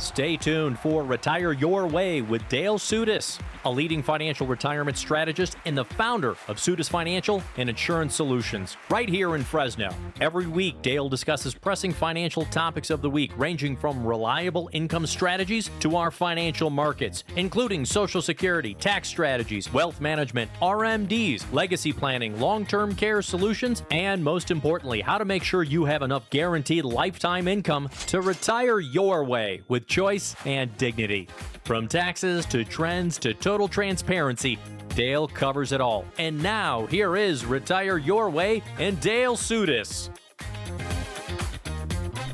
Stay tuned for Retire Your Way with Dale Sudis, a leading financial retirement strategist and the founder of Sudis Financial and Insurance Solutions, right here in Fresno. Every week, Dale discusses pressing financial topics of the week, ranging from reliable income strategies to our financial markets, including Social Security, tax strategies, wealth management, RMDs, legacy planning, long-term care solutions, and most importantly, how to make sure you have enough guaranteed lifetime income to retire your way with choice and dignity. From taxes to trends to total transparency, Dale covers it all. And now, here is Retire Your Way and Dale Sudis.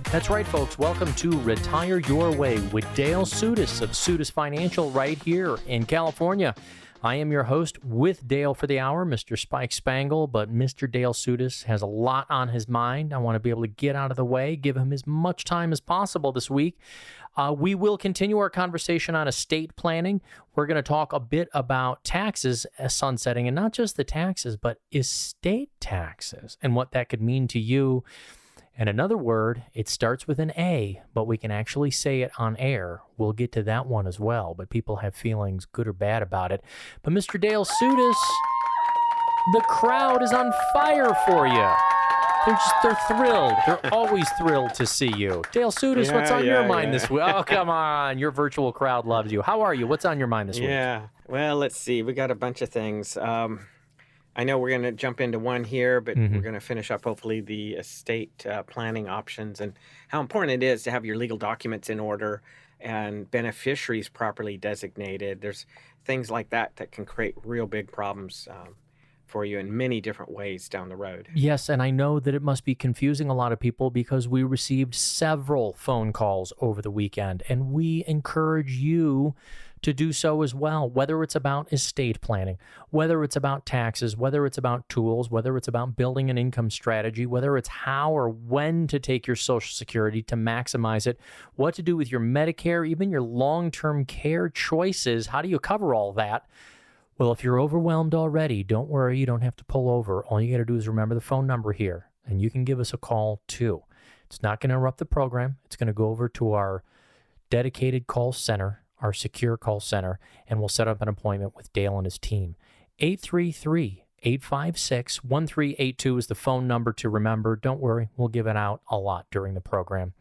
That's right, folks. Welcome to Retire Your Way with Dale Sudis of Sudis Financial right here in California. I am your host with Dale for the hour, Mr. Spike Spangle, but Mr. Dale Sudis has a lot on his mind. I want to be able to get out of the way, give him as much time as possible this week. We will continue our conversation on estate planning. We're going to talk a bit about taxes sunsetting, and not just the taxes, but estate taxes and what that could mean to you. And another word, it starts with an A, but we can actually say it on air. We'll get to that one as well, but people have feelings, good or bad, about it. But Mr. Dale Sudis, the crowd is on fire for you. They're thrilled. They're always thrilled to see you. Dale Sudis, what's on your mind this week? Oh, come on. Your virtual crowd loves you. How are you? What's on your mind this week? Yeah. Well, let's see. We got a bunch of things. I know we're going to jump into one here, but we're going to finish up hopefully the estate planning options and how important it is to have your legal documents in order and beneficiaries properly designated. There's things like that that can create real big problems for you in many different ways down the road. Yes, and I know that it must be confusing a lot of people because we received several phone calls over the weekend, and we encourage you to do so as well, whether it's about estate planning, whether it's about taxes, whether it's about tools, whether it's about building an income strategy, whether it's how or when to take your Social Security to maximize it, what to do with your Medicare, even your long-term care choices. How do you cover all that? Well, if you're overwhelmed already, don't worry. You don't have to pull over. All you got to do is remember the phone number here, and you can give us a call too. It's not going to interrupt the program. It's going to go over to our dedicated call center, our secure call center, and we'll set up an appointment with Dale and his team. 833-856-1382 is the phone number to remember. Don't worry. We'll give it out a lot during the program.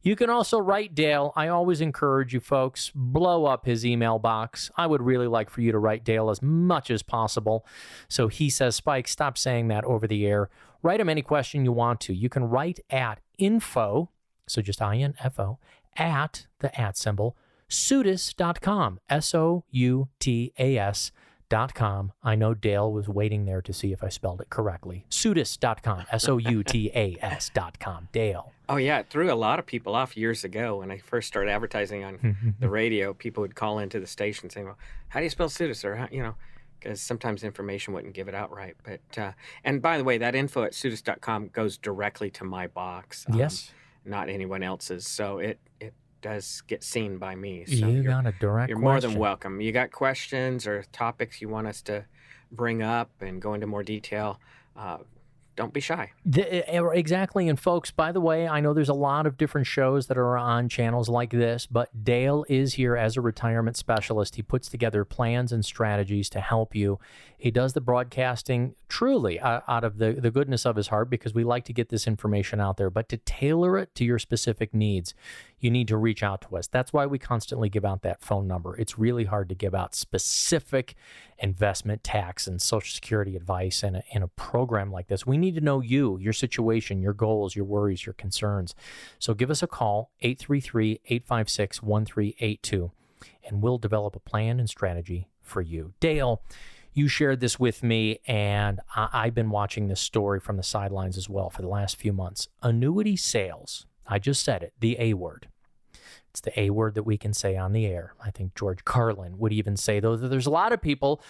You can also write Dale. I always encourage you folks, blow up his email box. I would really like for you to write Dale as much as possible. So he says, Spike, stop saying that over the air. Write him any question you want to. You can write at info, so just INFO, at the @ symbol, Sudis.com, SOUTAS.com. I know Dale was waiting there to see if I spelled it correctly. Sudis.com, SOUTAS.com. Dale. Oh, yeah. It threw a lot of people off years ago when I first started advertising on the radio. People would call into the station saying, well, how do you spell Sudis? Or, because sometimes information wouldn't give it out right. But and by the way, that info at Sudis.com goes directly to my box. Yes. Not anyone else's. So it does get seen by me. So you got a direct You're question. more than welcome. You got questions or topics you want us to bring up and go into more detail, don't be shy. Exactly. And folks, by the way, I know there's a lot of different shows that are on channels like this, but Dale is here as a retirement specialist. He puts together plans and strategies to help you. He does the broadcasting truly out of the goodness of his heart because we like to get this information out there, but to tailor it to your specific needs, you need to reach out to us. That's why we constantly give out that phone number. It's really hard to give out specific investment, tax, and Social Security advice in a program like this. We need to know you, your situation, your goals, your worries, your concerns. So give us a call, 833-856-1382, and we'll develop a plan and strategy for you. Dale, you shared this with me, and I've been watching this story from the sidelines as well for the last few months. Annuity sales. I just said it, the A word. It's the A word that we can say on the air. I think George Carlin would even say, though, that there's a lot of people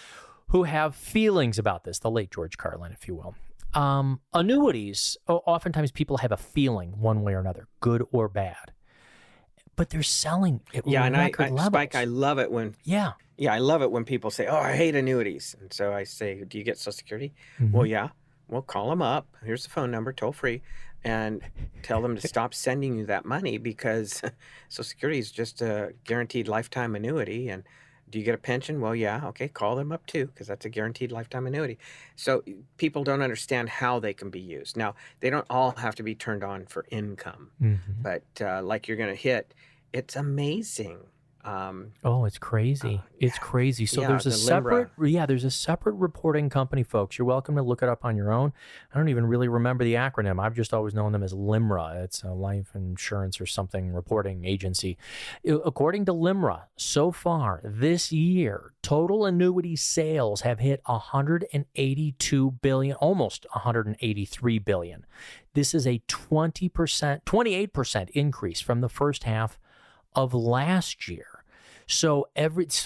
who have feelings about this, the late George Carlin, if you will. Annuities, oftentimes people have a feeling one way or another, good or bad. But they're selling at record levels. Spike, I love it when... Yeah, I love it when people say, oh, I hate annuities. And so I say, do you get Social Security? Well, yeah. Well, call them up. Here's the phone number, toll free. and tell them to stop sending you that money because Social Security is just a guaranteed lifetime annuity. And do you get a pension? Well, yeah, okay, call them up too because that's a guaranteed lifetime annuity. So people don't understand how they can be used. Now, they don't all have to be turned on for income, Hmm. but like you're going to hit, it's amazing. Oh, it's crazy. It's crazy. So Yeah, there's a the LIMRA. there's a separate reporting company, folks. You're welcome to look it up on your own. I don't even really remember the acronym. I've just always known them as LIMRA. It's a life insurance or something reporting agency. According to LIMRA, so far this year, total annuity sales have hit 182 billion, almost 183 billion. This is a 28% increase from the first half of last year. So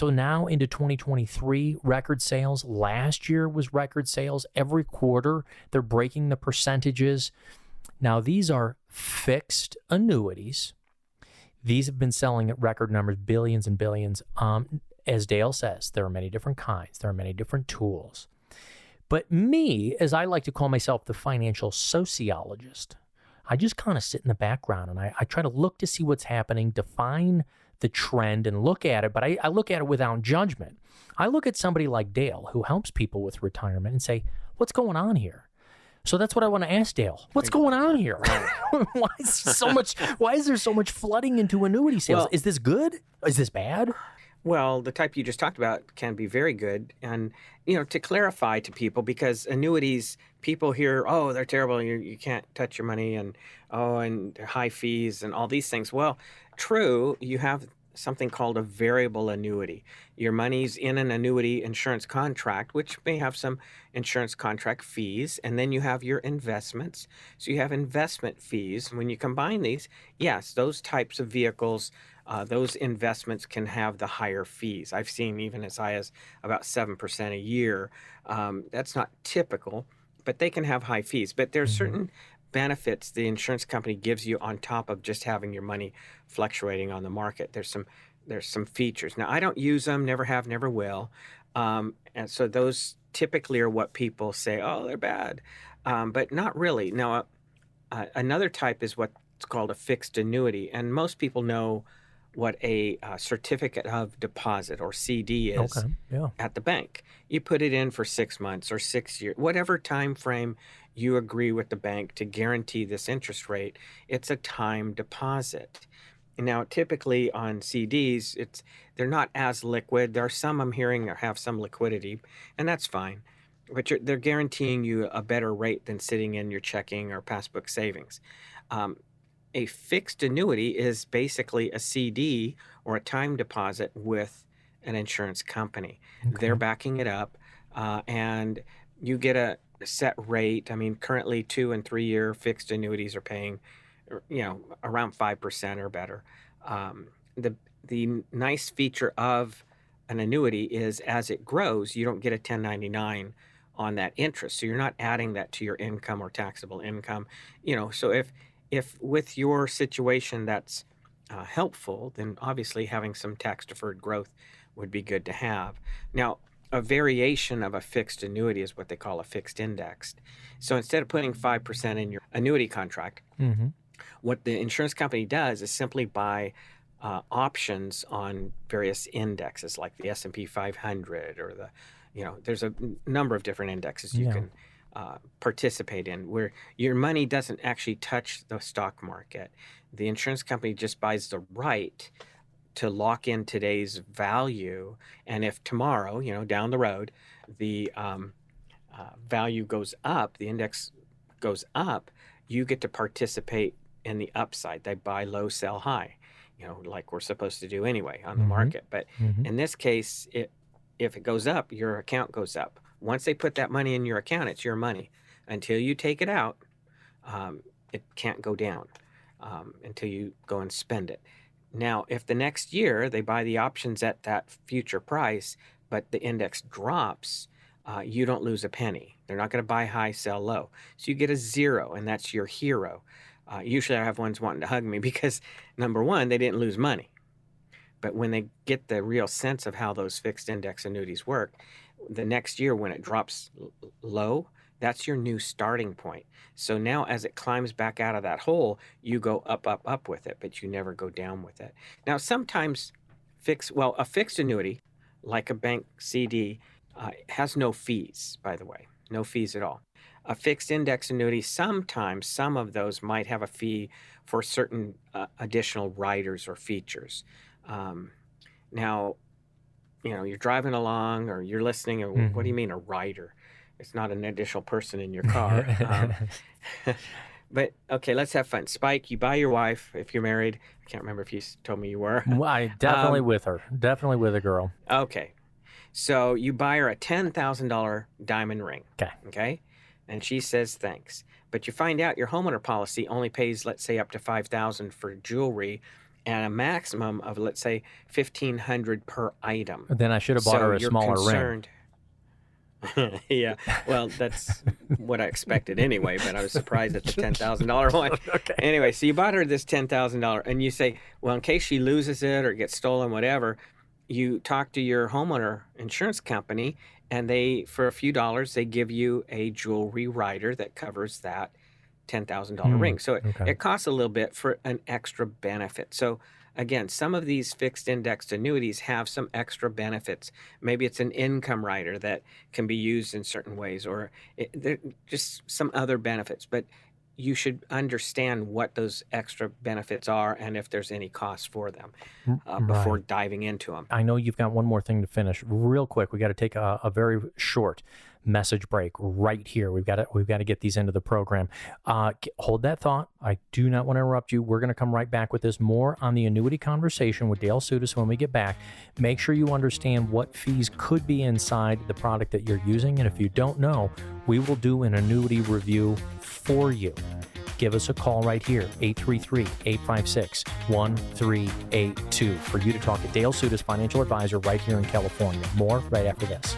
now into 2023, record sales. Last year was record sales. Every quarter, they're breaking the percentages. Now, these are fixed annuities. These have been selling at record numbers, billions and billions. As Dale says, there are many different kinds. There are many different tools. But me, as I like to call myself, the financial sociologist, I just kind of sit in the background and I try to look to see what's happening, define the trend and look at it, but I look at it without judgment. I look at somebody like Dale who helps people with retirement and say, what's going on here? So that's what I want to ask Dale. What's going on here? Why is there so much flooding into annuity sales? Well, Is this good? Is this bad? Well, the type you just talked about can be very good. And, to clarify to people, because annuities, people hear, oh, they're terrible. You can't touch your money and, and high fees and all these things. Well, true, you have something called a variable annuity. Your money's in an annuity insurance contract, which may have some insurance contract fees. And then you have your investments. So you have investment fees. When you combine these, yes, those types of vehicles, those investments can have the higher fees. I've seen even as high as about 7% a year. That's not typical, but they can have high fees. But there are certain benefits the insurance company gives you on top of just having your money fluctuating on the market. There's some features. Now, I don't use them, never have, never will. And so those typically are what people say, oh, they're bad, but not really. Now, another type is what's called a fixed annuity. And most people know what a certificate of deposit or CD is at the bank. You put it in for 6 months or 6 years, whatever time frame you agree with the bank to guarantee this interest rate. It's a time deposit. Now, typically on CDs, they're not as liquid. There are some I'm hearing have some liquidity, and that's fine. But they're guaranteeing you a better rate than sitting in your checking or passbook savings. A fixed annuity is basically a CD or a time deposit with an insurance company. They're backing it up, and you get a set rate. I mean, currently 2 and 3 year fixed annuities are paying, around 5% or better. The nice feature of an annuity is as it grows, you don't get a 1099 on that interest. So you're not adding that to your income or taxable income. So if with your situation that's helpful, then obviously having some tax deferred growth would be good to have. Now, a variation of a fixed annuity is what they call a fixed indexed. So instead of putting 5% in your annuity contract, what the insurance company does is simply buy options on various indexes like the S&P 500 or there's a number of different indexes you can participate in where your money doesn't actually touch the stock market. The insurance company just buys the right to lock in today's value. And if tomorrow, down the road, the value goes up, the index goes up, you get to participate in the upside. They buy low, sell high, like we're supposed to do anyway on the market. But in this case, if it goes up, your account goes up. Once they put that money in your account, it's your money. Until you take it out, it can't go down until you go and spend it. Now, if the next year they buy the options at that future price, but the index drops, you don't lose a penny. They're not going to buy high, sell low. So you get a zero, and that's your hero. Usually I have ones wanting to hug me because, number one, they didn't lose money. But when they get the real sense of how those fixed index annuities work, the next year when it drops low, That's your new starting point. So now as it climbs back out of that hole, you go up, up, up with it, but you never go down with it. Now, sometimes a fixed annuity, like a bank CD, has no fees, by the way, no fees at all. A fixed index annuity, sometimes some of those might have a fee for certain additional riders or features. Now, you're driving along or you're listening, or what do you mean a rider? It's not an additional person in your car. But okay, let's have fun. Spike, you buy your wife, if you're married. I can't remember if you told me you were. I definitely with her. Definitely with a girl. Okay. So you buy her a $10,000 diamond ring. Okay. And she says thanks. But you find out your homeowner policy only pays, let's say, up to $5,000 for jewelry and a maximum of, let's say, $1,500 per item. Then I should have bought her a smaller ring. Yeah, well, that's what I expected anyway, but I was surprised at the $10,000 one. Okay. Anyway, so you bought her this $10,000, and you say, well, in case she loses it or gets stolen, whatever, you talk to your homeowner insurance company, and they, for a few dollars, they give you a jewelry rider that covers that $10,000 ring. So it costs a little bit for an extra benefit. So again, some of these fixed indexed annuities have some extra benefits. Maybe it's an income rider that can be used in certain ways, or just some other benefits. But you should understand what those extra benefits are and if there's any cost for them before diving into them. I know you've got one more thing to finish. Real quick, we got to take a very short message break right here. We've got to get these into the program. Hold that thought. I do not want to interrupt you. We're going to come right back with this, more on the annuity conversation with Dale Sudas when we get back. Make sure you understand what fees could be inside the product that you're using, and if you don't know, we will do an annuity review for you. Give us a call right here, 833-856-1382, for you to talk to Dale Sudas, financial advisor right here in California. More right after this.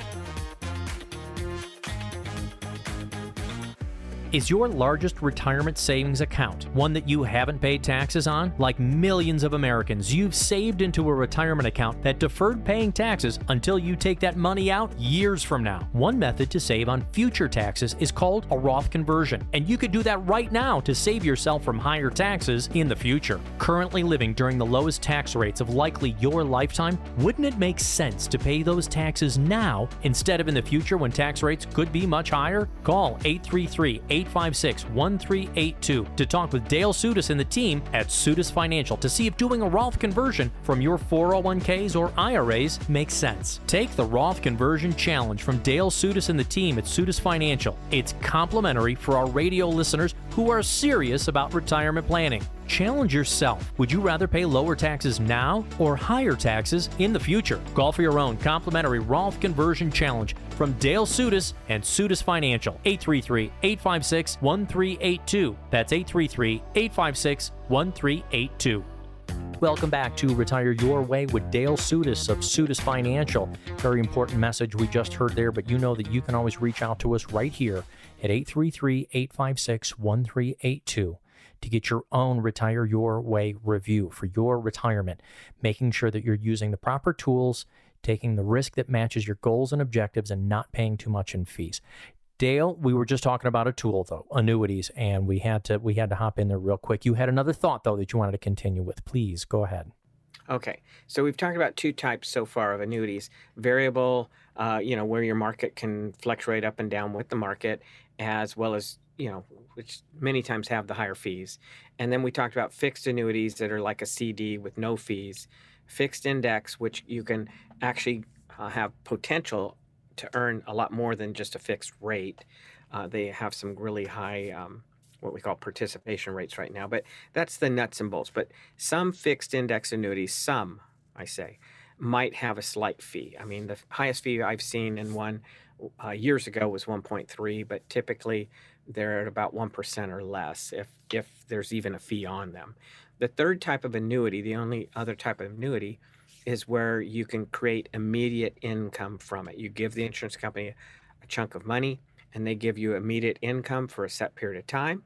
Is your largest retirement savings account one that you haven't paid taxes on? Like millions of Americans, you've saved into a retirement account that deferred paying taxes until you take that money out years from now. One method to save on future taxes is called a Roth conversion, and you could do that right now to save yourself from higher taxes in the future. Currently living during the lowest tax rates of likely your lifetime, wouldn't it make sense to pay those taxes now instead of in the future when tax rates could be much higher? Call 833-856-1382 to talk with Dale Sudas and the team at Sudas Financial to see if doing a Roth conversion from your 401ks or IRAs makes sense. Take the Roth Conversion Challenge from Dale Sudas and the team at Sudas Financial. It's complimentary for our radio listeners who are serious about retirement planning. Challenge yourself. Would you rather pay lower taxes now or higher taxes in the future? Call for your own complimentary Roth Conversion Challenge from Dale Sudas and Sudas Financial. 833-856-1382. That's 833-856-1382. Welcome back to Retire Your Way with Dale Sudas of Sudas Financial. Very important message we just heard there, but you know that you can always reach out to us right here at 833-856-1382. to get your own Retire Your Way review for your retirement, making sure that you're using the proper tools, taking the risk that matches your goals and objectives, and not paying too much in fees. Dale, we were just talking about a tool, though, annuities, and we had to hop in there real quick. You had another thought, though, that you wanted to continue with. Please, go ahead. Okay, so we've talked about two types so far of annuities: variable, where your market can fluctuate up and down with the market, as well as, which many times have the higher fees. And then we talked about fixed annuities that are like a CD with no fees, fixed index, which you can actually have potential to earn a lot more than just a fixed rate. They have some really high what we call participation rates right now, but that's the nuts and bolts. But some fixed index annuities, might have a slight fee. I mean, the highest fee I've seen in one years ago was 1.3, but typically they're at about 1% or less if there's even a fee on them. The third type of annuity, the only other type of annuity, is where you can create immediate income from it. You give the insurance company a chunk of money, and they give you immediate income for a set period of time,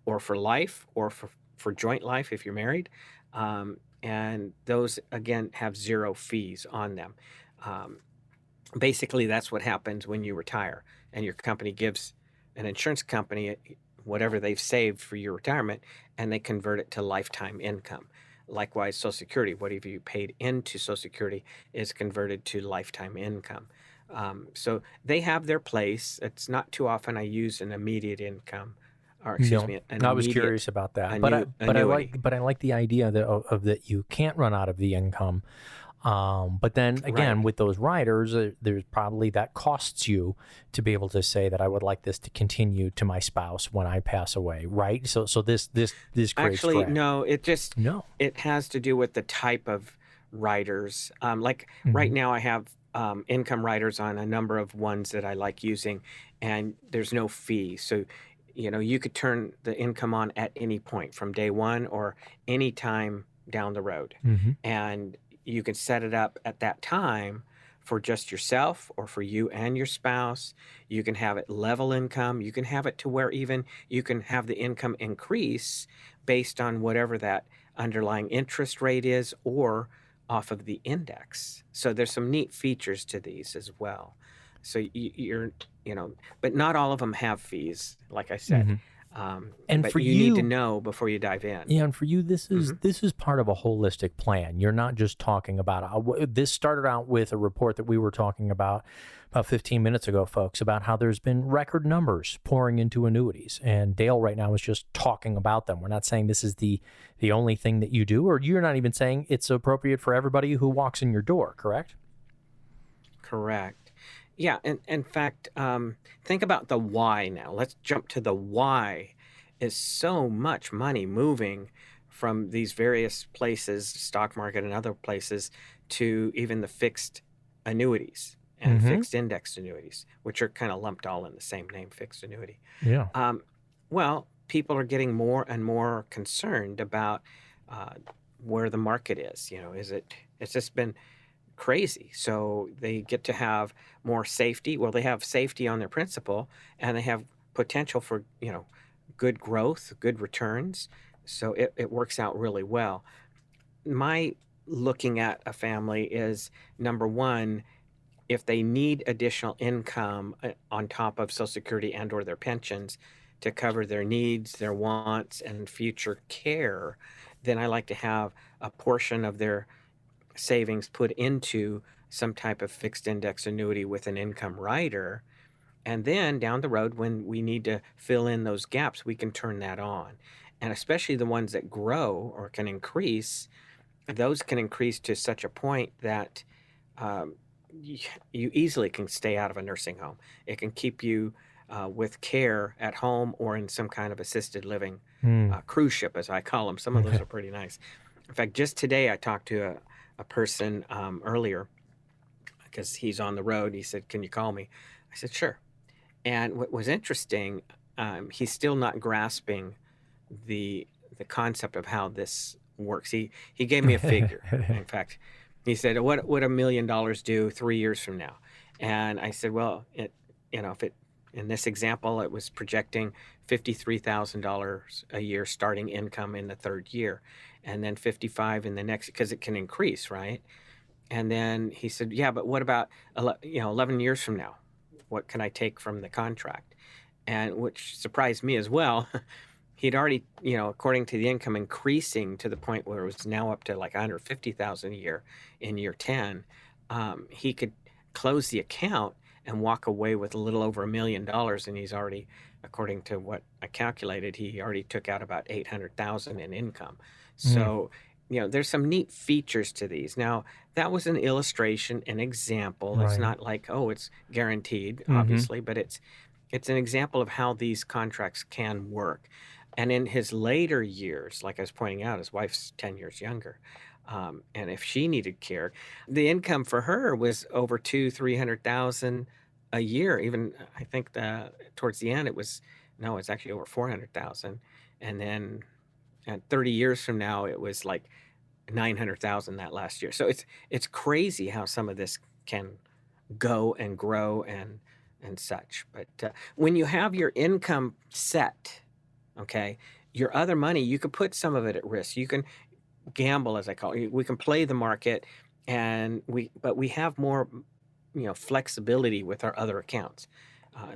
or for life, or for joint life if you're married. And those, again, have zero fees on them. Basically, that's what happens when you retire and your company gives an insurance company whatever they've saved for your retirement, and they convert it to lifetime income. Likewise, Social Security, whatever you paid into Social Security is converted to lifetime income. So they have their place. It's not too often I use an immediate income, or excuse No, me, an I was immediate curious about that, but annuity. I like the idea of that you can't run out of the income. But then Right. again, with those riders, there's probably that costs you to be able to say that I would like this to continue to my spouse when I pass away, right? So this creates Actually, drag. no, No. it has to do with the type of riders. Like right Hmm. now, I have income riders on a number of ones that I like using, and there's no fee. So, you could turn the income on at any point from day one or any time down the road. Hmm. And you can set it up at that time for just yourself or for you and your spouse. You can have it level income. You can have it to where even you can have the income increase based on whatever that underlying interest rate is or off of the index. So there's some neat features to these as well. So but not all of them have fees, like I said. Hmm. And But for you need to you, know before you dive in. yeah, and for you, Hmm. this is part of a holistic plan. You're not just talking about this. Started out with a report that we were talking about 15 minutes ago, folks, about how there's been record numbers pouring into annuities, and Dale right now is just talking about them. We're not saying this is the only thing that you do, or you're not even saying it's appropriate for everybody who walks in your door. Correct? Correct. Yeah, and in fact, think about the why now. Let's jump to the why. Is so much money moving from these various places, stock market and other places, to even the fixed annuities and Mm-hmm. fixed indexed annuities, which are kind of lumped all in the same name, fixed annuity. Yeah. Um, well, people are getting more and more concerned about uh, where the market is. It's just been crazy. So they get to have more safety. Well, they have safety on their principal, and they have potential for, good growth, good returns. So it works out really well. My looking at a family is number one, if they need additional income on top of Social Security and or their pensions to cover their needs, their wants, and future care, then I like to have a portion of their savings put into some type of fixed index annuity with an income rider. And then down the road, when we need to fill in those gaps, we can turn that on. And especially the ones that grow or can increase, those can increase to such a point that um, you easily can stay out of a nursing home. It can keep you with care at home or in some kind of assisted living Mm. cruise ship, as I call them. Some of those are pretty nice. In fact, just today I talked to a person earlier because he's on the road. He said, "Can you call me?" I said, "Sure." And what was interesting, he's still not grasping the the concept of how this works. He gave me a figure. In fact, he said, "What would $1 million do 3 years from now?" And I said, "Well, if it in this example, it was projecting $53,000 a year starting income in the third year, and then 55 in the next because it can increase, right?" And then he said, "Yeah, but what about 11 years from now? What can I take from the contract?" And which surprised me as well. He'd already, according to the income increasing to the point where it was now up to like 150,000 a year in year 10, he could close the account and walk away with a little over $1 million. And he's already, according to what I calculated, he already took out about 800,000 in income. Mm. So, there's some neat features to these. Now, that was an illustration, an example. It's Right. not like, oh, it's guaranteed, Mm-hmm. obviously, but it's an example of how these contracts can work. And in his later years, like I was pointing out, his wife's 10 years younger. And if she needed care, the income for her was over 300,000 a year. Even I think towards the end, no, it's actually over 400,000. And then at 30 years from now, it was like 900,000 that last year. So it's crazy how some of this can go and grow and such. But when you have your income set, okay, your other money, you can put some of it at risk. You can gamble, as I call it. We can play the market, but we have more, flexibility with our other accounts.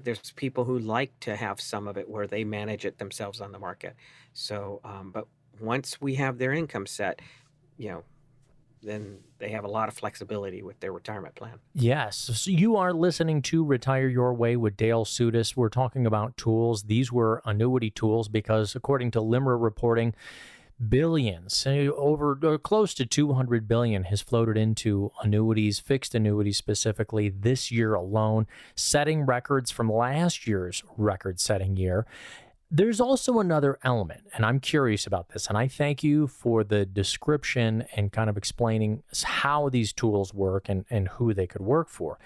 There's people who like to have some of it where they manage it themselves on the market. So, but once we have their income set, you know, then they have a lot of flexibility with their retirement plan. Yes. So you are listening to Retire Your Way with Dale Sutis. We're talking about tools. These were annuity tools because, according to LIMRA reporting, billions, over close to 200 billion has floated into annuities, fixed annuities specifically this year alone, setting records from last year's record-setting year. There's also another element, and I'm curious about this, and I thank you for the description and kind of explaining how these tools work and who they could work for.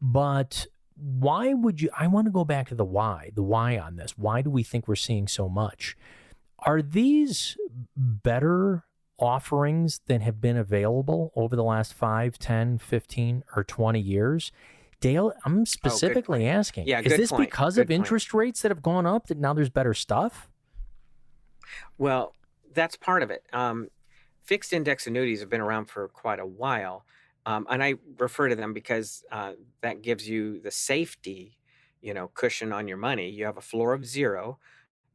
But why would you, I want to go back to the why on this. Why do we think we're seeing so much? Are these better offerings than have been available over the last 5, 10, 15, or 20 years? Dale, I'm specifically asking, is this because of interest rates that have gone up that now there's better stuff? Well, that's part of it. Fixed index annuities have been around for quite a while. And I refer to them because that gives you the safety, cushion on your money. You have a floor of 0.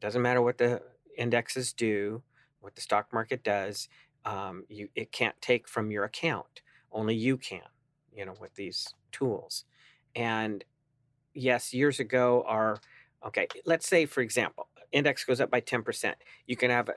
Doesn't matter what the indexes do, what the stock market does. It can't take from your account. Only you can, with these tools. And yes, years ago let's say, for example, index goes up by 10%. You can have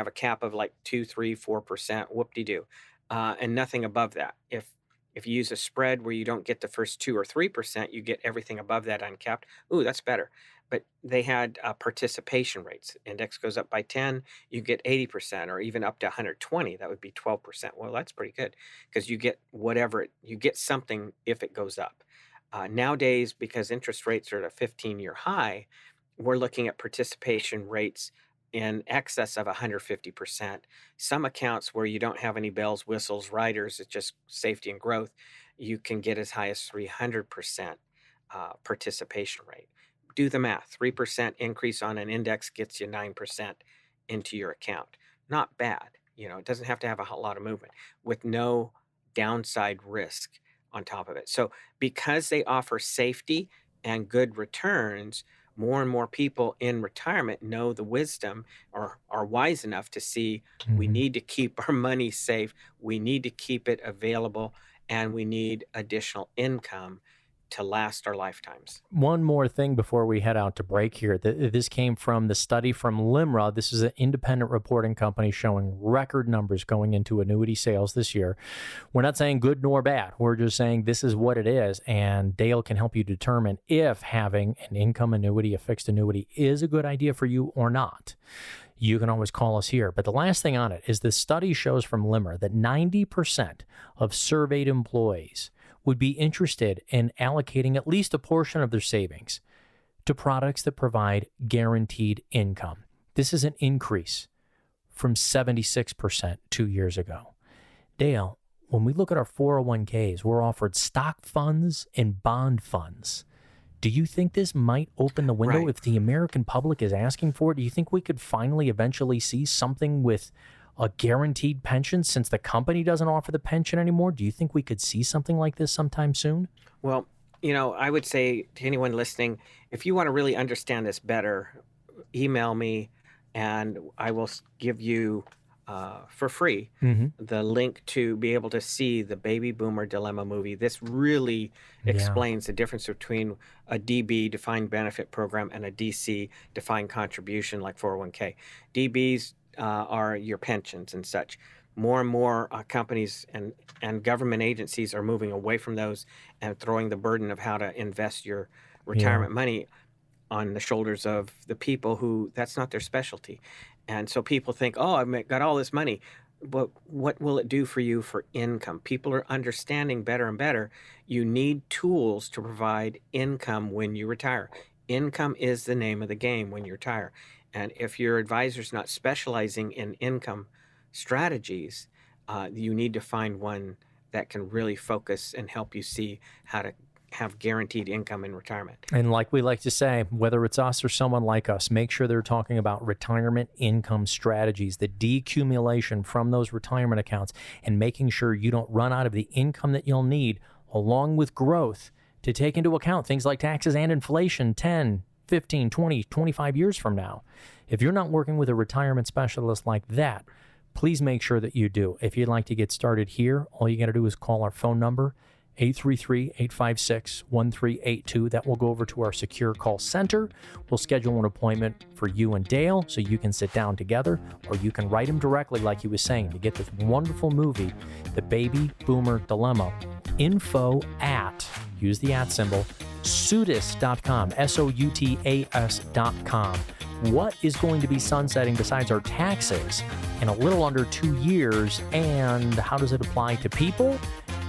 a cap of like 2, 3, 4%, whoop-de-doo, and nothing above that. If you use a spread where you don't get the first 2 or 3%, you get everything above that uncapped. Ooh, that's better. But they had participation rates. Index goes up by 10, you get 80%, or even up to 120. That would be 12%. Well, that's pretty good because you get you get something if it goes up. Nowadays, because interest rates are at a 15-year high, we're looking at participation rates in excess of 150%. Some accounts where you don't have any bells, whistles, riders, it's just safety and growth, you can get as high as 300% participation rate. Do the math. 3% increase on an index gets you 9% into your account. Not bad. It doesn't have to have a lot of movement with no downside risk on top of it. So because they offer safety and good returns, more and more people in retirement know the wisdom or are wise enough to see we need to keep our money safe, we need to keep it available, and we need additional income to last our lifetimes. One more thing before we head out to break here. This came from the study from LIMRA. This is an independent reporting company showing record numbers going into annuity sales this year. We're not saying good nor bad. We're just saying this is what it is, and Dale can help you determine if having an income annuity, a fixed annuity, is a good idea for you or not. You can always call us here. But the last thing on it is the study shows from LIMRA that 90% of surveyed employees would be interested in allocating at least a portion of their savings to products that provide guaranteed income. This is an increase from 76% 2 years ago. Dale, when we look at our 401ks, we're offered stock funds and bond funds. Do you think this might open the window if the American public is asking for it? Do you think we could finally eventually see something with a guaranteed pension since the company doesn't offer the pension anymore? Do you think we could see something like this sometime soon? Well, I would say to anyone listening, if you want to really understand this better, email me and I will give you for free the link to be able to see the Baby Boomer Dilemma movie. This really explains the difference between a DB, defined benefit program, and a DC, defined contribution like 401k. DBs are your pensions and such. More and more companies and government agencies are moving away from those and throwing the burden of how to invest your retirement money on the shoulders of the people who that's not their specialty. And so people think, oh, I've got all this money, but what will it do for you for income? People are understanding better and better. You need tools to provide income when you retire. Income is the name of the game when you retire. And if your advisor's not specializing in income strategies, you need to find one that can really focus and help you see how to have guaranteed income in retirement. And like we like to say, whether it's us or someone like us, make sure they're talking about retirement income strategies, the decumulation from those retirement accounts, and making sure you don't run out of the income that you'll need along with growth to take into account things like taxes and inflation 10, 15, 20, 25 years from now. If you're not working with a retirement specialist like that, please make sure that you do. If you'd like to get started here, all you got to do is call our phone number, 833-856-1382. That will go over to our secure call center. We'll schedule an appointment for you and Dale so you can sit down together, or you can write him directly like he was saying to get this wonderful movie, The Baby Boomer Dilemma. Info at, use the at symbol, Soutas.com, Soutas.com. What is going to be sunsetting besides our taxes in a little under 2 years, and how does it apply to people?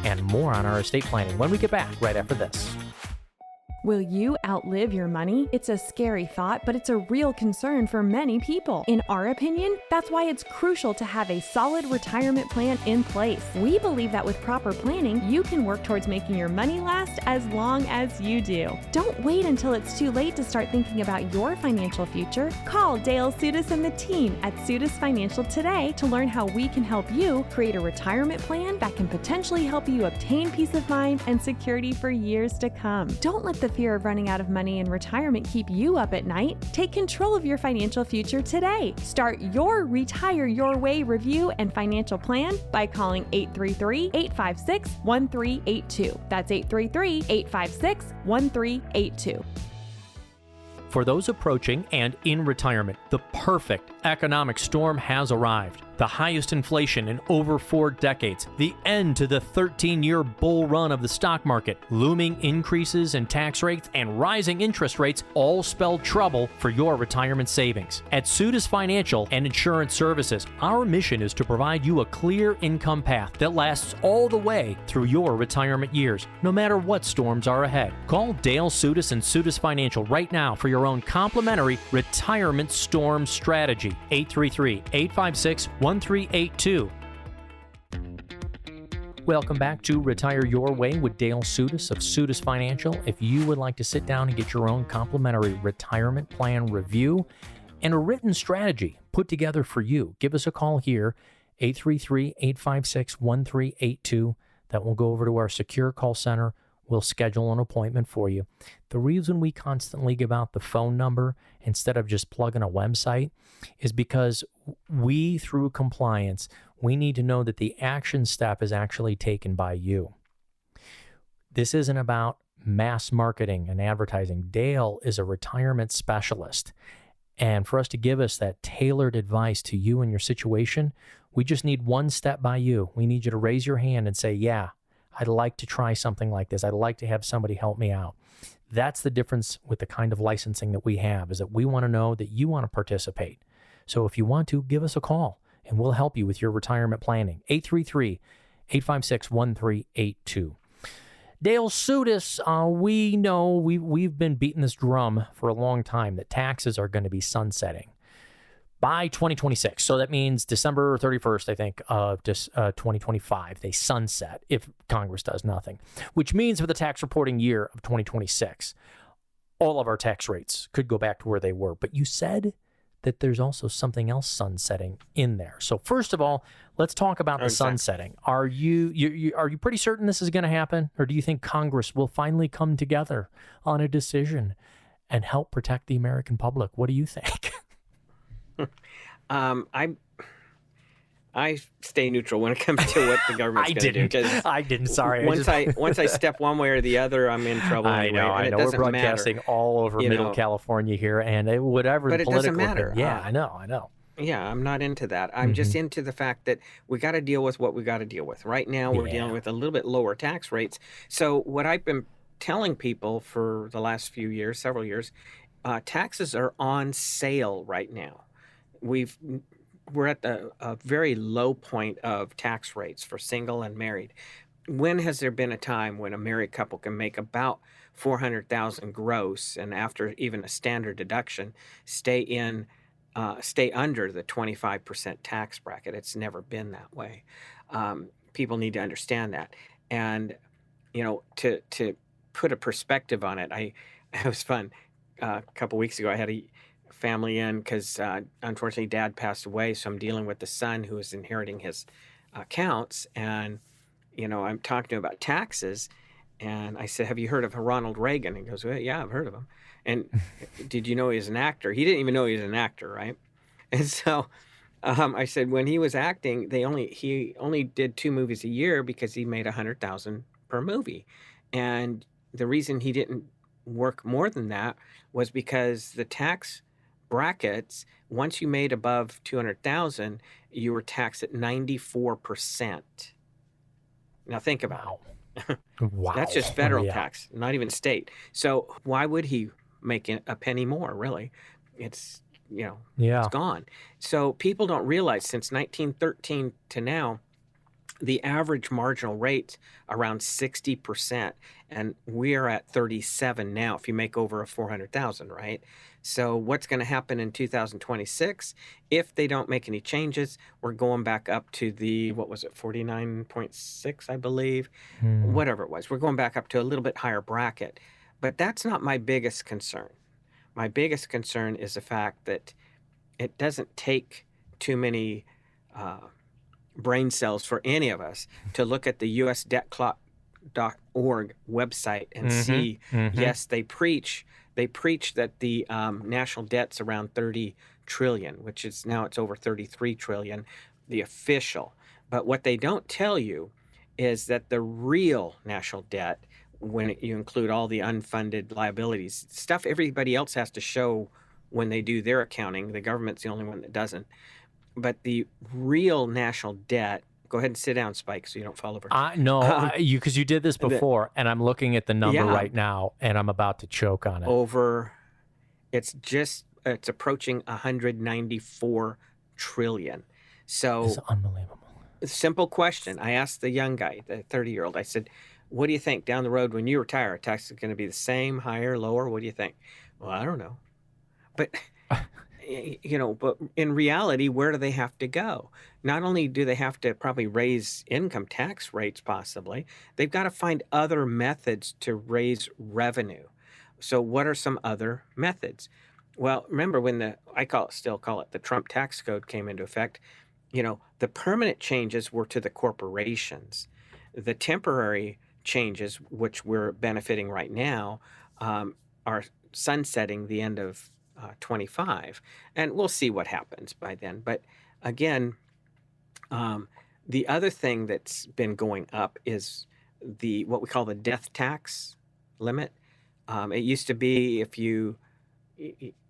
And more on our estate planning when we get back right after this. Will you outlive your money? It's a scary thought, but it's a real concern for many people. In our opinion, that's why it's crucial to have a solid retirement plan in place. We believe that with proper planning, you can work towards making your money last as long as you do. Don't wait until it's too late to start thinking about your financial future. Call Dale Soutas and the team at Soutas Financial today to learn how we can help you create a retirement plan that can potentially help you obtain peace of mind and security for years to come. Don't let the fear of running out of money in retirement keep you up at night. Take control of your financial future today. Start your Retire Your Way review and financial plan by calling 833-856-1382. That's 833-856-1382. For those approaching and in retirement, the perfect economic storm has arrived. The highest inflation in over 4 decades, the end to the 13-year bull run of the stock market, looming increases in tax rates, and rising interest rates all spell trouble for your retirement savings. At Soutas Financial and Insurance Services, our mission is to provide you a clear income path that lasts all the way through your retirement years, no matter what storms are ahead. Call Dale Soutas and Soutas Financial right now for your own complimentary retirement storm strategy. 833-856-1382. Welcome back to Retire Your Way with Dale Soutas of Soutas Financial. If you would like to sit down and get your own complimentary retirement plan review and a written strategy put together for you, give us a call here, 833-856-1382. That will go over to our secure call center. We'll schedule an appointment for you. The reason we constantly give out the phone number instead of just plugging a website is because we, through compliance, we need to know that the action step is actually taken by you. This isn't about mass marketing and advertising. Dale is a retirement specialist. And for us to give us that tailored advice to you and your situation, we just need one step by you. We need you to raise your hand and say, yeah, I'd like to try something like this. I'd like to have somebody help me out. That's the difference with the kind of licensing that we have, is that we want to know that you want to participate. So if you want to, give us a call and we'll help you with your retirement planning. 833-856-1382. Dale Soutas, we know we've been beating this drum for a long time that taxes are going to be sunsetting by 2026. So that means December 31st, I think, of 2025, they sunset if Congress does nothing, which means for the tax reporting year of 2026, all of our tax rates could go back to where they were. But you said that there's also something else sunsetting in there. So first of all, let's talk about the sunsetting. Are you pretty certain this is going to happen? Or do you think Congress will finally come together on a decision and help protect the American public? What do you think? I stay neutral when it comes to what the government's going to do. I didn't. Sorry. Once I step one way or the other, I'm in trouble. Anyway, I know. We're broadcasting all over Middle California here, and whatever but the political. It doesn't matter. Yeah, I know. Yeah, I'm not into that. I'm just into the fact that we got to deal with what we got to deal with. Right now, we're dealing with a little bit lower tax rates. So what I've been telling people for the last several years, taxes are on sale right now. We're at a very low point of tax rates for single and married. When has there been a time when a married couple can make about $400,000 gross, and after even a standard deduction, stay under the 25% tax bracket? It's never been that way. People need to understand that, and to put a perspective on it. It was fun. A couple weeks ago, I had a family in because unfortunately Dad passed away, so I'm dealing with the son who is inheriting his accounts, and I'm talking to him about taxes, And I said, have you heard of Ronald Reagan? He goes, well, yeah, I've heard of him. And did you know he was an actor? He didn't even know he was an actor, right? And so I said, when he was acting, he only did 2 movies a year because he made $100,000 per movie. And the reason he didn't work more than that was because the tax brackets, once you made above 200,000, you were taxed at 94%. Now think about it. Wow. That's just federal tax, not even state. So why would he make a penny more, really? It's, it's gone. So people don't realize since 1913 to now, the average marginal rate around 60%, and we're at 37 now if you make over a 400,000, right? So what's going to happen in 2026 if they don't make any changes? We're going back up to the 49.6, I believe, whatever it was. We're going back up to a little bit higher bracket, but that's not my biggest concern. My biggest concern is the fact that it doesn't take too many brain cells for any of us to look at the USDebtClock.org website and see, yes, they preach that the national debt's around 30 trillion, which is now it's over 33 trillion, the official. But what they don't tell you is that the real national debt, when you include all the unfunded liabilities, stuff everybody else has to show when they do their accounting, the government's the only one that doesn't. But the real national debt, go ahead and sit down, Spike, so you don't fall over. No, because you did this before, and I'm looking at the number right now, and I'm about to choke on it. It's approaching 194 trillion. So it's unbelievable. Simple question. I asked the young guy, the 30-year-old, I said, what do you think down the road when you retire? Tax is going to be the same, higher, lower? What do you think? Well, I don't know. But... but in reality, where do they have to go? Not only do they have to probably raise income tax rates, possibly, they've got to find other methods to raise revenue. So what are some other methods? Well, remember when still call it the Trump tax code came into effect, the permanent changes were to the corporations. The temporary changes, which we're benefiting right now, are sunsetting the end of 25, and we'll see what happens by then. But again, the other thing that's been going up is what we call the death tax limit. It used to be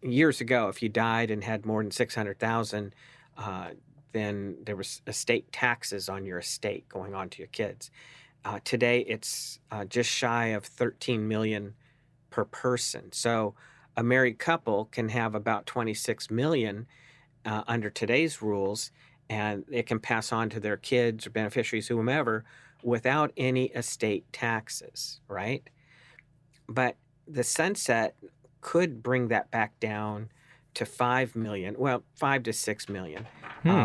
years ago, if you died and had more than 600,000, then there was estate taxes on your estate going on to your kids. Today, it's just shy of 13 million per person. So a married couple can have about 26 million under today's rules, and it can pass on to their kids or beneficiaries, whomever, without any estate taxes, right? But the sunset could bring that back down to 5 million, 5 to 6 million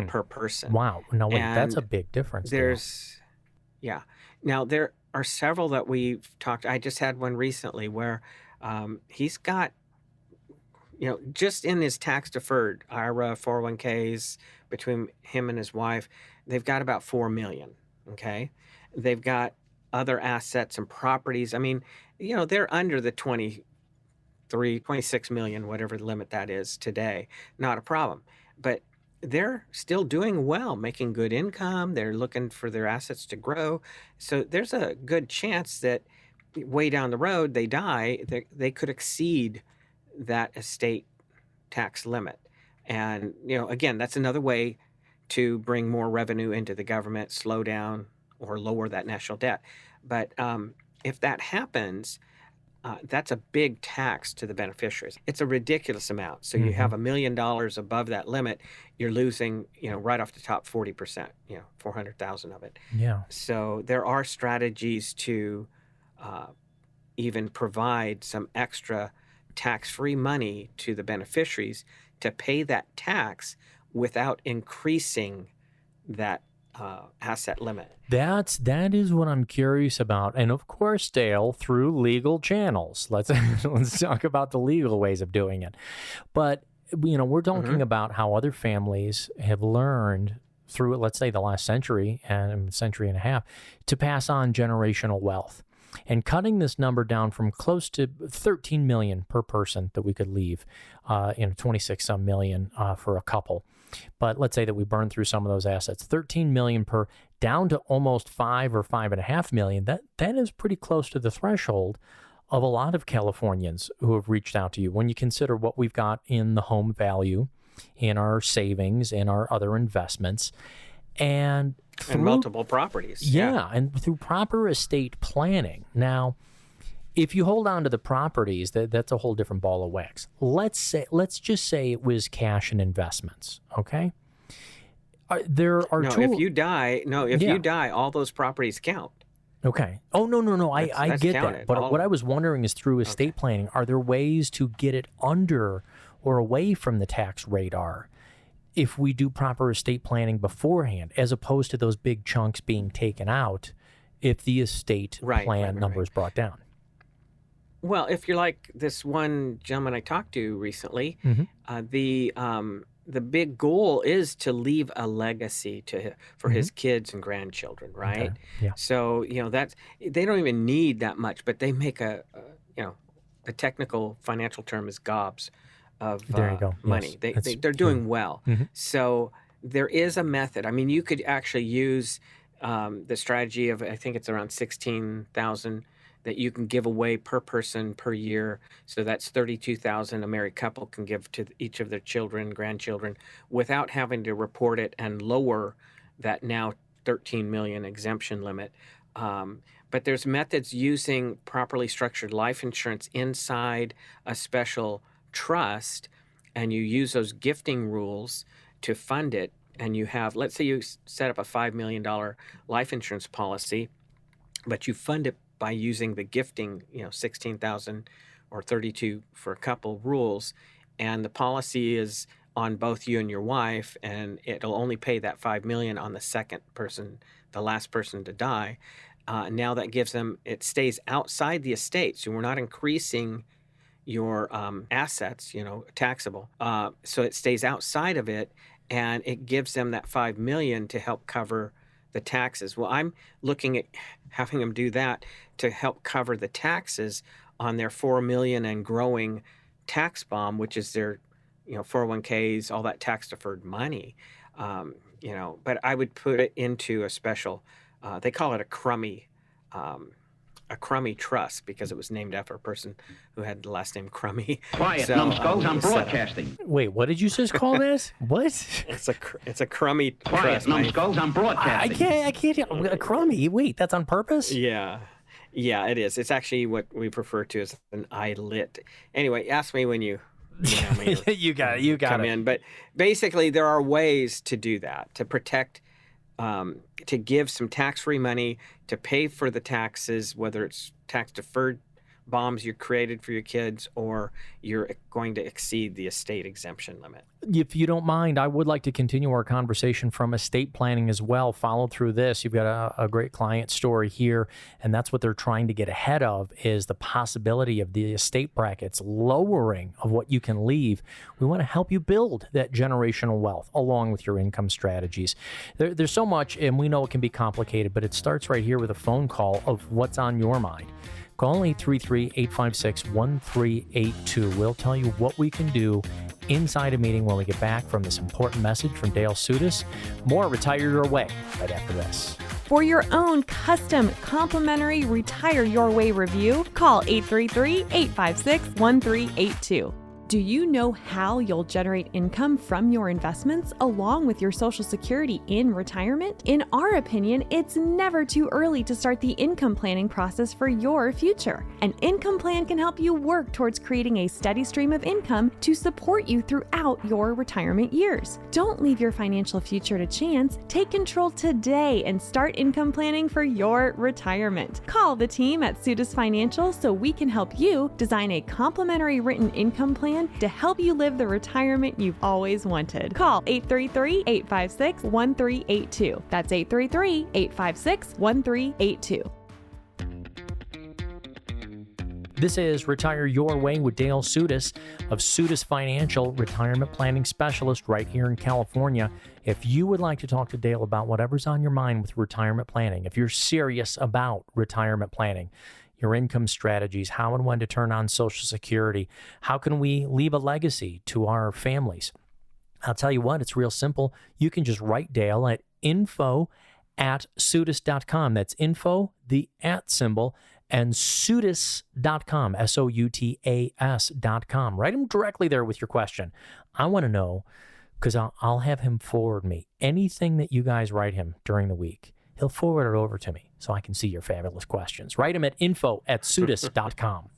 per person. Wow. No, wait, that's a big difference. Now, there are several that we've talked. I just had one recently where he's got, just in his tax-deferred IRA, 401ks, between him and his wife, they've got about 4 million, okay? They've got other assets and properties. I mean, they're under the 26 million, whatever the limit that is today. Not a problem. But they're still doing well, making good income. They're looking for their assets to grow. So there's a good chance that way down the road, they die, they could exceed that estate tax limit. And, again, that's another way to bring more revenue into the government, slow down or lower that national debt. But if that happens, that's a big tax to the beneficiaries. It's a ridiculous amount. So you have $1 million above that limit, you're losing, right off the top 40%, 400,000 of it. Yeah. So there are strategies to even provide some extra tax-free money to the beneficiaries to pay that tax without increasing that asset limit. That is what I'm curious about. And of course, Dale, through legal channels. Let's talk about the legal ways of doing it. But we're talking about how other families have learned through, let's say, the last century and a half to pass on generational wealth. and cutting this number down from close to 13 million per person that we could leave, 26 some million for a couple. But let's say that we burn through some of those assets, 13 million per, down to almost 5 or 5.5 million. That is pretty close to the threshold of a lot of Californians who have reached out to you. When you consider what we've got in the home value, in our savings, in our other investments, and multiple properties. Yeah, and through proper estate planning. Now, if you hold on to the properties, that's a whole different ball of wax. Let's just say it was cash and investments. Okay, there are if you die, all those properties count. Okay. Oh, no. I get counted. that. But what I was wondering is through estate planning, are there ways to get it under or away from the tax radar if we do proper estate planning beforehand, as opposed to those big chunks being taken out if the estate plan number is brought down? Well, if you're like this one gentleman I talked to recently, the big goal is to leave a legacy for his kids and grandchildren, right? Okay. Yeah. So that's, they don't even need that much, but they make the technical financial term is gobs of there you go. money. Yes, They're doing well. Mm-hmm. So there is a method. I mean, you could actually use the strategy of, I think it's around 16,000 that you can give away per person per year. So that's 32,000 a married couple can give to each of their children, grandchildren, without having to report it and lower that now 13 million exemption limit. But there's methods using properly structured life insurance inside a special trust, and you use those gifting rules to fund it. And you have, let's say you set up a $5 million life insurance policy, but you fund it by using the gifting, 16,000 or 32 for a couple rules. And the policy is on both you and your wife, and it'll only pay that $5 million on the second person, the last person to die. Now that gives them, it stays outside the estate. So we're not increasing your assets, taxable. So it stays outside of it, and it gives them that $5 million to help cover the taxes. Well, I'm looking at having them do that to help cover the taxes on their $4 million and growing tax bomb, which is their, 401ks, all that tax deferred money. But I would put it into a special, they call it a crummy trust, because it was named after a person who had the last name Crummy. Quiet, numbskulls, I'm broadcasting. Wait, what did you just call this? What? It's a crummy Quiet, trust. numbskulls, I'm broadcasting. I can't. A crummy. Wait, that's on purpose? Yeah, it is. It's actually what we refer to as an ILIT. Anyway, ask me when you you got it. come in. But basically, there are ways to do that, to protect, to give some tax-free money to pay for the taxes, whether it's tax-deferred bombs you created for your kids or you're going to exceed the estate exemption limit. If you don't mind, I would like to continue our conversation from estate planning as well. Follow through this. You've got a great client story here, and that's what they're trying to get ahead of, is the possibility of the estate brackets lowering of what you can leave. We want to help you build that generational wealth along with your income strategies. There's so much, and we know it can be complicated, but it starts right here with a phone call of what's on your mind. Call 833-856-1382. We'll tell you what we can do inside a meeting when we get back from this important message from Dale Sudas. More Retire Your Way right after this. For your own custom complimentary Retire Your Way review, call 833-856-1382. Do you know how you'll generate income from your investments along with your Social Security in retirement? In our opinion, it's never too early to start the income planning process for your future. An income plan can help you work towards creating a steady stream of income to support you throughout your retirement years. Don't leave your financial future to chance. Take control today and start income planning for your retirement. Call the team at Sudas Financial so we can help you design a complimentary written income plan to help you live the retirement you've always wanted. Call 833-856-1382. That's 833-856-1382. This is Retire Your Way with Dale Sudas of Sudas Financial, retirement planning specialist right here in California. If you would like to talk to Dale about whatever's on your mind with retirement planning, if you're serious about retirement planning, your income strategies, how and when to turn on Social Security. How can we leave a legacy to our families? I'll tell you what, it's real simple. You can just write Dale at info@sutis.com. That's info, the @ symbol, and sutis.com, SOUTAS.com. Write him directly there with your question. I want to know, because I'll have him forward me anything that you guys write him during the week. He'll forward it over to me so I can see your fabulous questions. Write him at info@sutis.com.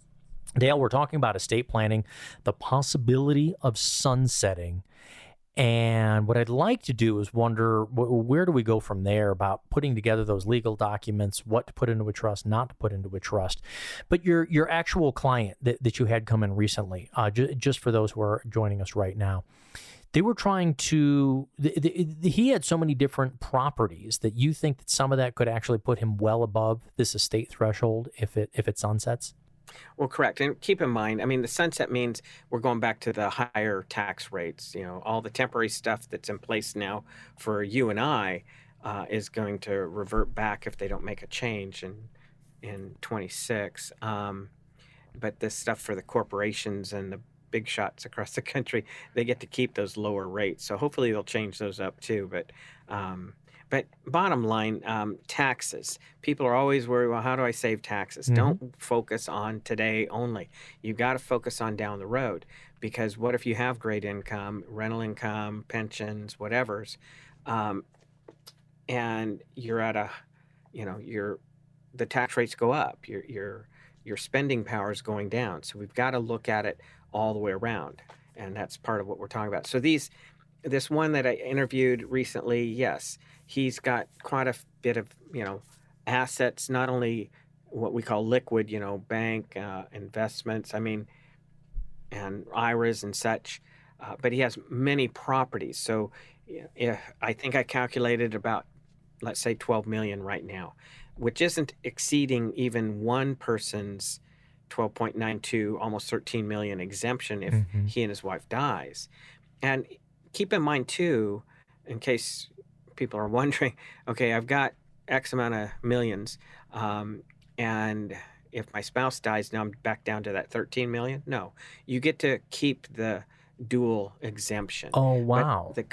Dale, we're talking about estate planning, the possibility of sunsetting. And what I'd like to do is wonder, where do we go from there about putting together those legal documents, what to put into a trust, not to put into a trust. But your actual client that you had come in recently, just for those who are joining us right now, they were trying to, he had so many different properties that you think that some of that could actually put him well above this estate threshold if it sunsets? Well, correct. And keep in mind, I mean, the sunset means we're going back to the higher tax rates. All the temporary stuff that's in place now for you and I is going to revert back if they don't make a change in 26. But this stuff for the corporations and the big shots across the country, they get to keep those lower rates. So hopefully they'll change those up too. But bottom line, taxes. People are always worried, well, how do I save taxes? Don't focus on today only. You've got to focus on down the road, because what if you have great income, rental income, pensions, whatever's, and you're at the tax rates go up, your spending power is going down. So we've got to look at it all the way around, and that's part of what we're talking about. So this one that I interviewed recently, yes, he's got quite a bit of, assets, not only what we call liquid, bank investments, and IRAs and such, but he has many properties. So I think I calculated about, let's say, 12 million right now, which isn't exceeding even one person's 12.92, almost 13 million exemption if he and his wife dies. And keep in mind too, in case people are wondering, okay, I've got X amount of millions, and if my spouse dies, now I'm back down to that 13 million. No, you get to keep the dual exemption. Oh, wow. But the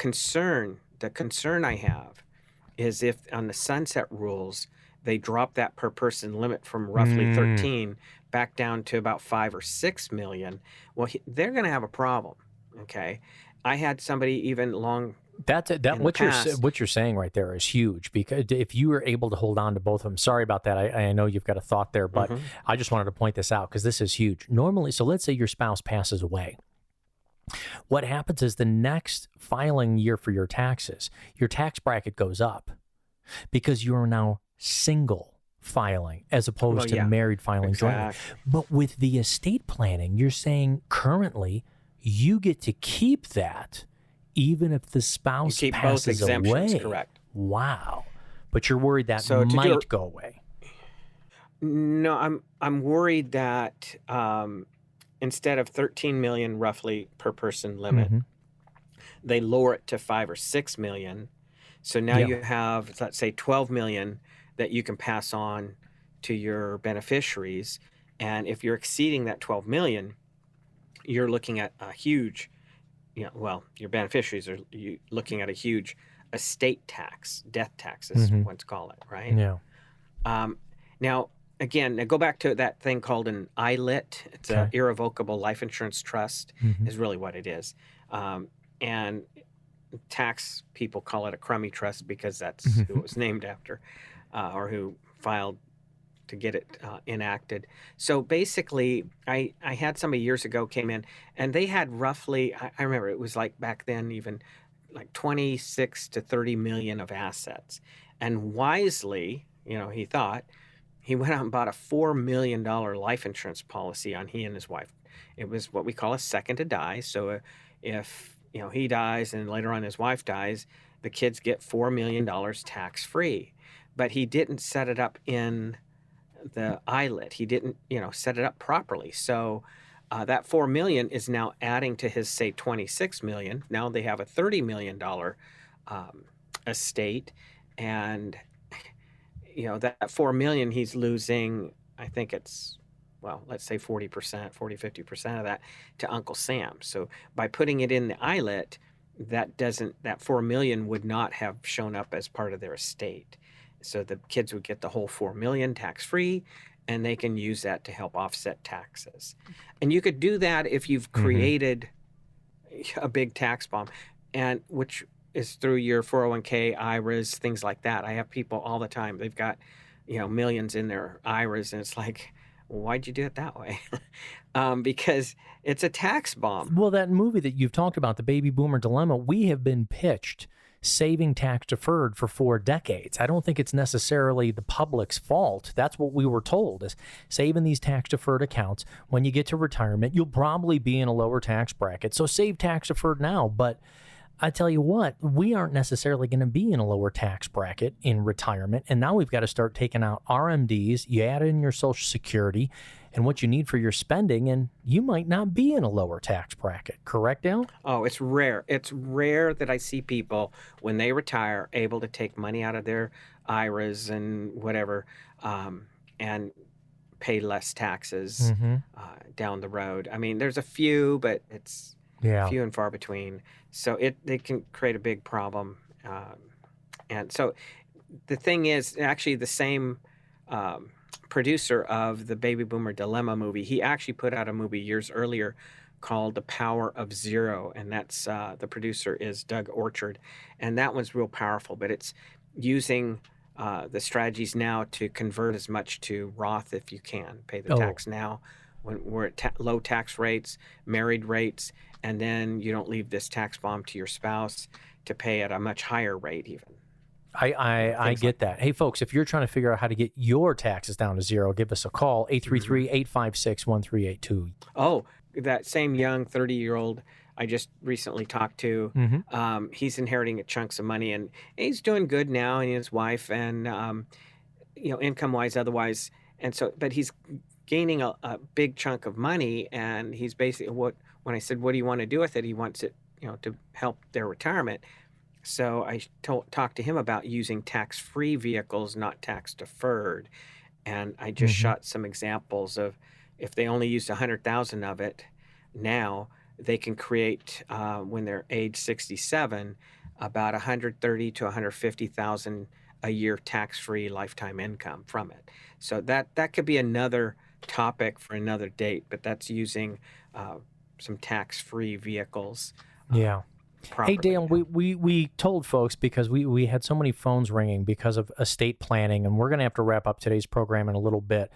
concern I have is if on the sunset rules, they drop that per person limit from roughly 13 back down to about 5 or 6 million. Well, they're going to have a problem. Okay. I had somebody even what you're saying right there is huge, because if you were able to hold on to both of them, sorry about that. I know you've got a thought there, but I just wanted to point this out because this is huge. Normally, so let's say your spouse passes away. What happens is the next filing year for your taxes, your tax bracket goes up because you are now single filing as opposed to married filing jointly. But with the estate planning, you're saying currently you get to keep that even if the spouse passes away. Correct. Wow. But you're worried that might go away. No, I'm worried that instead of 13 million roughly per person limit, they lower it to 5 or 6 million. So now you have, let's say, 12 million that you can pass on to your beneficiaries. And if you're exceeding that 12 million, you're looking at a huge, your beneficiaries are looking at a huge estate tax, death tax is what's called it, right? Yeah. Now, again, go back to that thing called an ILIT. It's an irrevocable life insurance trust is really what it is. And tax people call it a crummy trust because that's who it was named after or who filed to get it enacted. So basically, I had somebody years ago came in and they had roughly, I remember it was like back then even like 26 to 30 million of assets. And wisely, he thought, he went out and bought a $4 million life insurance policy on he and his wife. It was what we call a second to die. So if he dies and later on his wife dies, the kids get $4 million tax free. But he didn't set it up in the ILIT. He didn't, set it up properly. So that $4 million is now adding to his, say, $26 million. Now they have a $30 million estate, and that $4 million he's losing I think it's, well, let's say 40%, 50% of that to Uncle Sam. So by putting it in the ILIT, that $4 million would not have shown up as part of their estate. So the kids would get the whole $4 million tax-free, and they can use that to help offset taxes. And you could do that if you've created a big tax bomb, and which is through your 401k, IRAs, things like that. I have people all the time. They've got, millions in their IRAs, and it's like, why'd you do it that way? Because it's a tax bomb. Well, that movie that you've talked about, The Baby Boomer Dilemma, we have been pitched saving tax deferred for 4 decades. I don't think it's necessarily the public's fault. That's what we were told, is saving these tax deferred accounts. When you get to retirement, you'll probably be in a lower tax bracket. So save tax deferred now. But I tell you what, we aren't necessarily going to be in a lower tax bracket in retirement. And now we've got to start taking out RMDs. You add in your Social Security and what you need for your spending, and you might not be in a lower tax bracket. Correct, Dale? Oh, it's rare. It's rare that I see people, when they retire, able to take money out of their IRAs and whatever, and pay less taxes down the road. I mean, there's a few, but it's few and far between. So they can create a big problem. And so the thing is, actually, the same producer of the Baby Boomer Dilemma movie, he actually put out a movie years earlier called The Power of Zero, and that's the producer is Doug Orchard, and that one's real powerful. But it's using the strategies now to convert as much to Roth if you can, pay the tax now when we're at low tax rates, married rates, and then you don't leave this tax bomb to your spouse to pay at a much higher rate even. I get that. Hey, folks, if you're trying to figure out how to get your taxes down to zero, give us a call, 833-856-1382. Oh, that same young 30-year-old I just recently talked to, he's inheriting chunks of money, and he's doing good now, and his wife, and, income-wise, otherwise. And so, but he's gaining a big chunk of money, and he's basically, when I said, what do you want to do with it? He wants it, to help their retirement. So I talked to him about using tax-free vehicles, not tax-deferred. And I just shot some examples of, if they only used 100,000 of it now, they can create, when they're age 67, about 130 to 150,000 a year tax-free lifetime income from it. So that could be another topic for another date, but that's using some tax-free vehicles. Properly. Hey, Dale, we told folks, because we had so many phones ringing because of estate planning, and we're going to have to wrap up today's program in a little bit.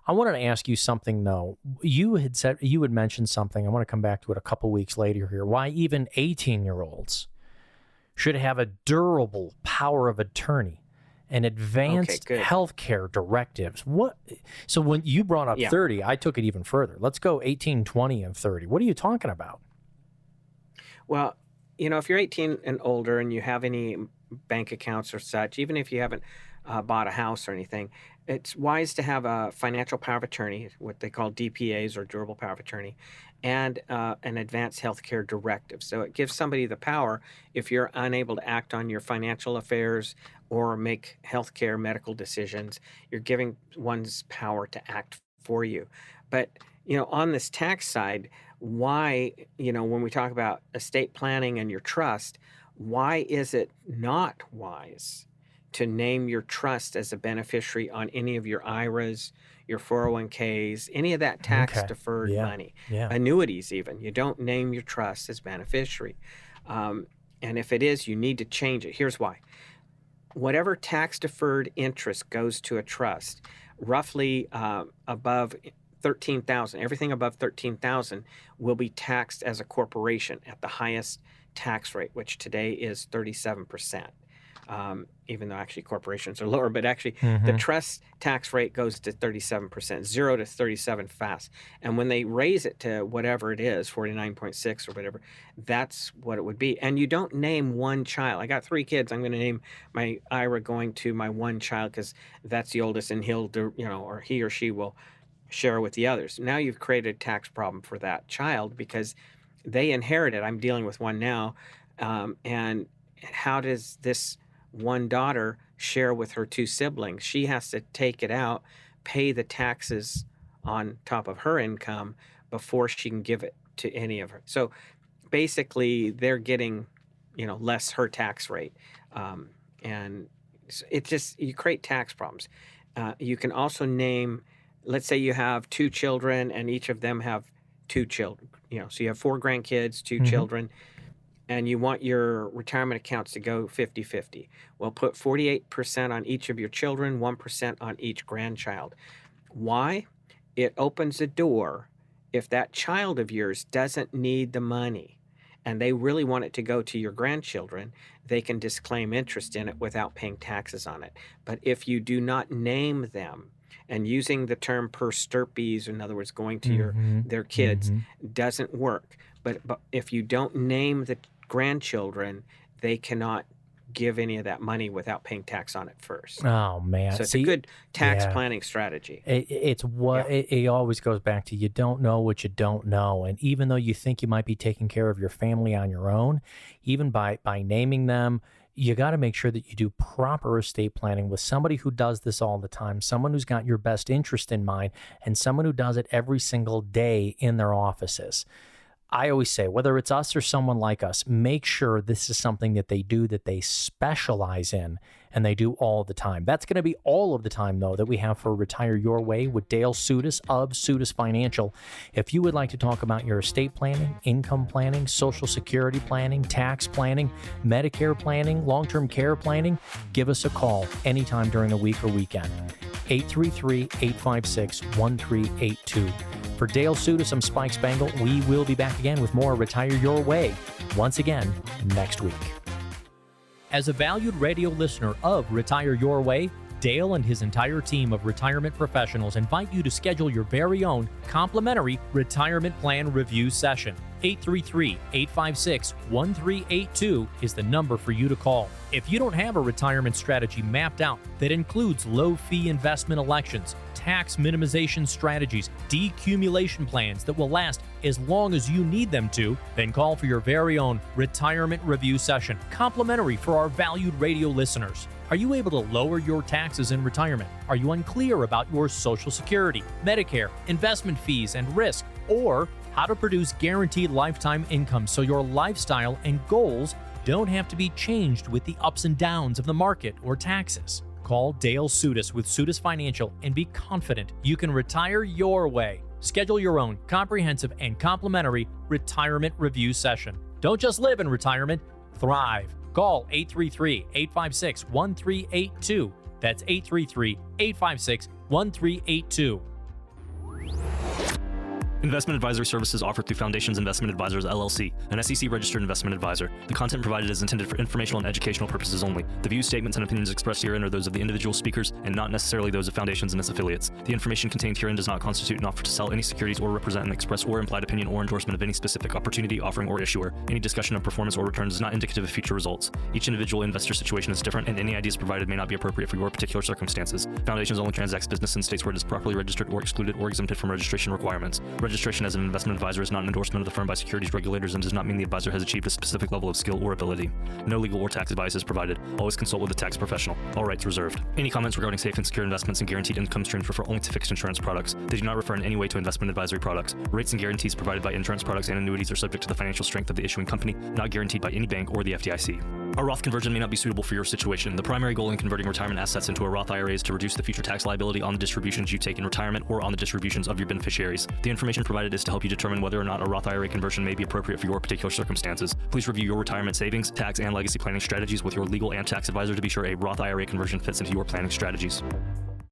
I wanted to ask you something, though. You had mentioned something. I want to come back to it a couple weeks later here. Why even 18-year-olds should have a durable power of attorney and advanced health care directives. So when you brought up 30, I took it even further. Let's go 18, 20, and 30. What are you talking about? Well, if you're 18 and older and you have any bank accounts or such, even if you haven't bought a house or anything, it's wise to have a financial power of attorney, what they call DPAs or durable power of attorney, and an advanced healthcare directive. So it gives somebody the power, if you're unable to act on your financial affairs or make healthcare medical decisions, you're giving one's power to act for you. But, on this tax side, why, when we talk about estate planning and your trust, why is it not wise to name your trust as a beneficiary on any of your IRAs, your 401ks, any of that tax-deferred money, annuities even? You don't name your trust as beneficiary. And if it is, you need to change it. Here's why. Whatever tax-deferred interest goes to a trust, roughly above 13,000, everything above 13,000 will be taxed as a corporation at the highest tax rate, which today is 37%. Even though actually corporations are lower, but actually the trust tax rate goes to 37%, 0 to 37 fast. And when they raise it to whatever it is, 49.6 or whatever, that's what it would be. And you don't name one child. I got 3 kids. I'm going to name my IRA going to my one child because that's the oldest, and he'll do, or he or she will share with the others. Now you've created a tax problem for that child because they inherited. I'm dealing with one now. And how does this one daughter share with her 2 siblings? She has to take it out, pay the taxes on top of her income before she can give it to any of her. So basically, they're getting, less her tax rate. And it just, you create tax problems. You can also name, let's say you have 2 children and each of them have 2 children, so you have 4 grandkids, 2 children, and you want your retirement accounts to go 50-50. Well, put 48% on each of your children, 1% on each grandchild. Why? It opens the door. If that child of yours doesn't need the money and they really want it to go to your grandchildren, they can disclaim interest in it without paying taxes on it. But if you do not name them, and using the term per stirpes, in other words, going to their kids, doesn't work. But if you don't name the grandchildren, they cannot give any of that money without paying tax on it first. Oh, man. So it's a good tax planning strategy. It always goes back to, you don't know what you don't know. And even though you think you might be taking care of your family on your own, even by naming them, you got to make sure that you do proper estate planning with somebody who does this all the time, someone who's got your best interest in mind, and someone who does it every single day in their offices. I always say, whether it's us or someone like us, make sure this is something that they do, that they specialize in, and they do all the time. That's going to be all of the time, though, that we have for Retire Your Way with Dale Sudas of Sudas Financial. If you would like to talk about your estate planning, income planning, Social Security planning, tax planning, Medicare planning, long-term care planning, give us a call anytime during the week or weekend. 833-856-1382. For Dale Sudas, I'm Spike Spangle. We will be back again with more Retire Your Way once again next week. As a valued radio listener of Retire Your Way, Dale and his entire team of retirement professionals invite you to schedule your very own complimentary retirement plan review session. 833-856-1382 is the number for you to call. If you don't have a retirement strategy mapped out that includes low-fee investment elections, tax minimization strategies, decumulation plans that will last as long as you need them to, then call for your very own retirement review session, complimentary for our valued radio listeners. Are you able to lower your taxes in retirement? Are you unclear about your Social Security, Medicare, investment fees, and risk? Or how to produce guaranteed lifetime income so your lifestyle and goals don't have to be changed with the ups and downs of the market or taxes? Call Dale Sudas with Sudas Financial and be confident you can retire your way. Schedule your own comprehensive and complimentary retirement review session. Don't just live in retirement, thrive. Call 833-856-1382. That's 833-856-1382. Investment advisory services offered through Foundations Investment Advisors, LLC, an SEC-registered investment advisor. The content provided is intended for informational and educational purposes only. The views, statements, and opinions expressed herein are those of the individual speakers and not necessarily those of Foundations and its affiliates. The information contained herein does not constitute an offer to sell any securities or represent an express or implied opinion or endorsement of any specific opportunity, offering, or issuer. Any discussion of performance or returns is not indicative of future results. Each individual investor situation is different, and any ideas provided may not be appropriate for your particular circumstances. Foundations only transacts business in states where it is properly registered or excluded or exempted from registration requirements. Registration as an investment advisor is not an endorsement of the firm by securities regulators and does not mean the advisor has achieved a specific level of skill or ability. No legal or tax advice is provided. Always consult with a tax professional. All rights reserved. Any comments regarding safe and secure investments and guaranteed income streams refer only to fixed insurance products. They do not refer in any way to investment advisory products. Rates and guarantees provided by insurance products and annuities are subject to the financial strength of the issuing company, not guaranteed by any bank or the FDIC. A Roth conversion may not be suitable for your situation. The primary goal in converting retirement assets into a Roth IRA is to reduce the future tax liability on the distributions you take in retirement or on the distributions of your beneficiaries. The information provided is to help you determine whether or not a Roth IRA conversion may be appropriate for your particular circumstances. Please review your retirement savings, tax, and legacy planning strategies with your legal and tax advisor to be sure a Roth IRA conversion fits into your planning strategies.